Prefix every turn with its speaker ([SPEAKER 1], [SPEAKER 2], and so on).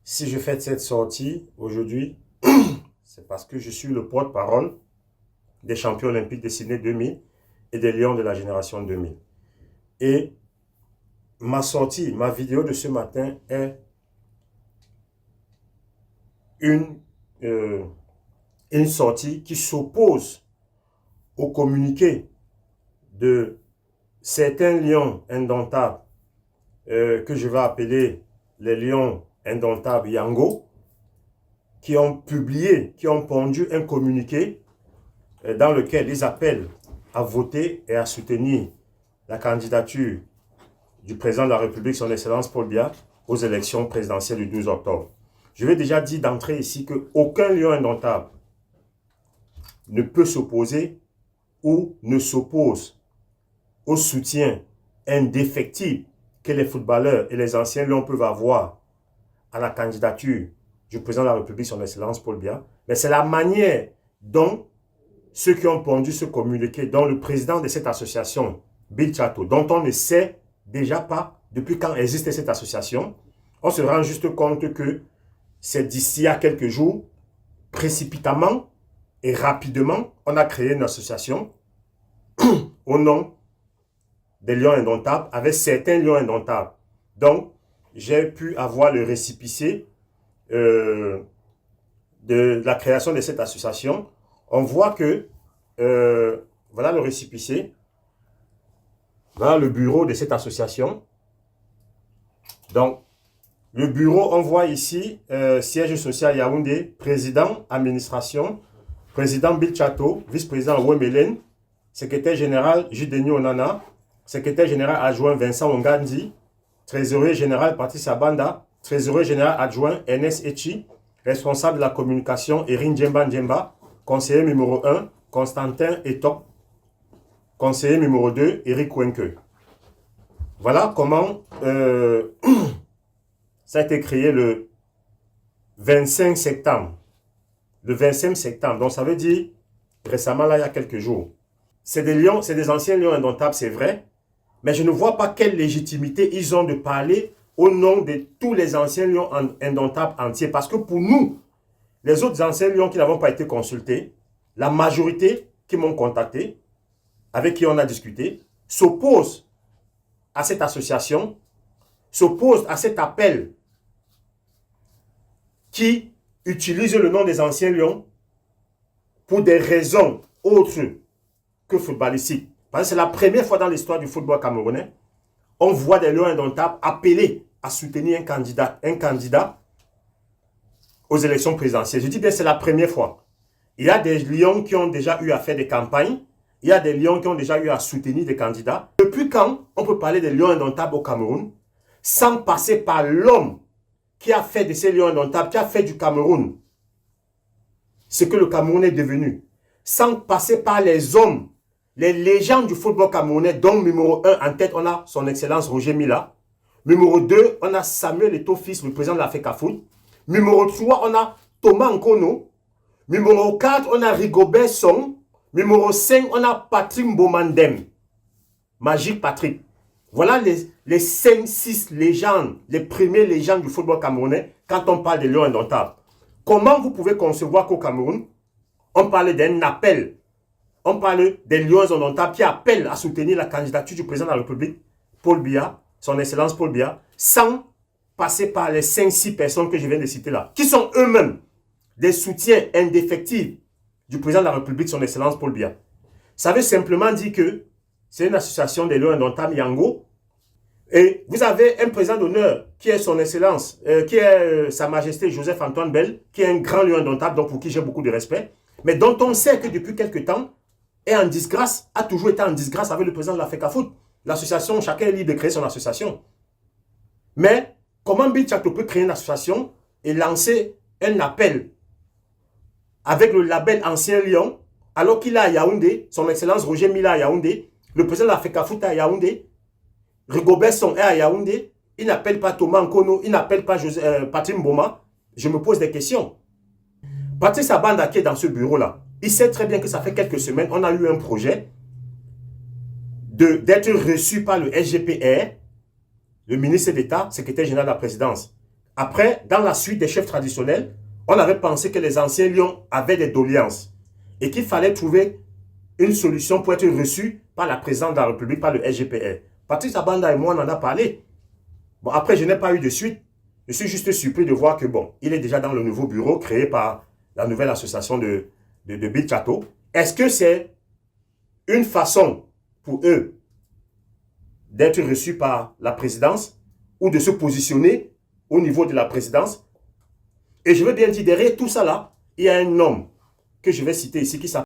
[SPEAKER 1] Si je fais cette sortie aujourd'hui, c'est parce que je suis le porte-parole des champions olympiques de Sydney 2000 et des Lions de la génération 2000. Et ma sortie, ma vidéo de ce matin est une, euh, une sortie qui s'oppose au communiqué de certains lions indomptables que je vais appeler les lions indomptables Yango, qui ont publié, qui ont pondu un communiqué dans lequel ils appellent à voter et à soutenir la candidature du président de la République, son Excellence Paul Biya, aux élections présidentielles du 12 octobre. Je vais déjà dire d'entrée ici qu'aucun lion indomptable ne peut s'opposer ou ne s'oppose au soutien indéfectible que les footballeurs et les anciens lions peuvent avoir à la candidature du président de la République, son Excellence Paul Biya. Mais c'est la manière dont ceux qui ont pondu ce communiqué, dont le président de cette association, Bill Chato, dont on ne sait déjà pas depuis quand existe cette association, on se rend juste compte que c'est d'ici à quelques jours, précipitamment et rapidement, on a créé une association au nom des lions indomptables, avec certains lions indomptables. Donc, j'ai pu avoir le récépissé de la création de cette association. On voit que, voilà le récépissé, voilà le bureau de cette association. Donc, le bureau, on voit ici, siège social Yaoundé, président, administration, président Bill Chato, vice-président Wemelen, secrétaire général Jideni Onana, secrétaire général adjoint Vincent Ongandi, trésorier général Patrice Abanda, trésorier général adjoint Ernest Echi, responsable de la communication Erin Djemba Djemba, conseiller numéro 1, Constantin Etok, conseiller numéro 2, Eric Wenke. Voilà comment ça a été créé le 25 septembre. Le 25 septembre, donc ça veut dire récemment, là, il y a quelques jours. C'est des lions, c'est des anciens lions indomptables, c'est vrai, mais je ne vois pas quelle légitimité ils ont de parler au nom de tous les anciens lions indomptables entiers. Parce que pour nous, les autres anciens lions qui n'avons pas été consultés, la majorité qui m'ont contacté, avec qui on a discuté, s'opposent à cette association, s'opposent à cet appel qui utilise le nom des anciens lions pour des raisons autres que footballistiques. Parce que c'est la première fois dans l'histoire du football camerounais, on voit des lions indomptables appelés à soutenir un candidat aux élections présidentielles. Je dis bien c'est la première fois. Il y a des lions qui ont déjà eu à faire des campagnes, il y a des lions qui ont déjà eu à soutenir des candidats. Depuis quand on peut parler des lions indomptables au Cameroun sans passer par l'homme qui a fait de ces lions indomptables, qui a fait du Cameroun ce que le Cameroun est devenu, sans passer par les hommes, les légendes du football camerounais, dont numéro 1 en tête, on a son excellence Roger Mila. Numéro 2, on a Samuel Eto'o-Fils, le président de la FECAFOOT. Numéro 3, on a Thomas Nkono. Numéro 4, on a Rigobert Song. Numéro 5, on a Patrick Mbomandem. Magique Patrick. Voilà les 5-6 légendes, les premières légendes du football camerounais quand on parle des lions indomptables. Comment vous pouvez concevoir qu'au Cameroun, on parle d'un appel, on parle des lions indomptables qui appellent à soutenir la candidature du président de la République, Paul Biya, son excellence Paul Biya, sans passer par les 5-6 personnes que je viens de citer là, qui sont eux-mêmes des soutiens indéfectibles du président de la République, son excellence Paul Biya. Ça veut simplement dire que c'est une association des lions indomptables Yango. Et vous avez un président d'honneur qui est son excellence, qui est sa majesté Joseph-Antoine Bell, qui est un grand lion indomptable, donc pour qui j'ai beaucoup de respect, mais dont on sait que depuis quelque temps est en disgrâce, a toujours été en disgrâce avec le président de la FECAFOOT. L'association, chacun est libre de créer son association. Mais comment Bill Chato peut créer une association et lancer un appel avec le label Ancien Lion, alors qu'il a à Yaoundé, son excellence Roger Mila à Yaoundé, le président de la FECAFOOT à Yaoundé, Rigobert Song est à Yaoundé, il n'appelle pas Thomas Nkono, il n'appelle pas Patrick Mboma. Je me pose des questions. Patrice Abanda qui est dans ce bureau-là, il sait très bien que ça fait quelques semaines, on a eu un projet d'être reçu par le SGPR, le ministre d'État, secrétaire général de la présidence, Après, dans la suite des chefs traditionnels, on avait pensé que les anciens lions avaient des doléances et qu'il fallait trouver une solution pour être reçu par la présidente de la République, par le SGPR. Patrice Abanda et moi, on en a parlé. Bon, après, je n'ai pas eu de suite. Je suis juste surpris de voir que, bon, il est déjà dans le nouveau bureau créé par la nouvelle association de Bill Chateau. Est-ce que c'est une façon pour eux d'être reçus par la présidence ou de se positionner au niveau de la présidence? Et je veux bien dire, derrière tout ça là, il y a un homme que je vais citer ici qui s'appelle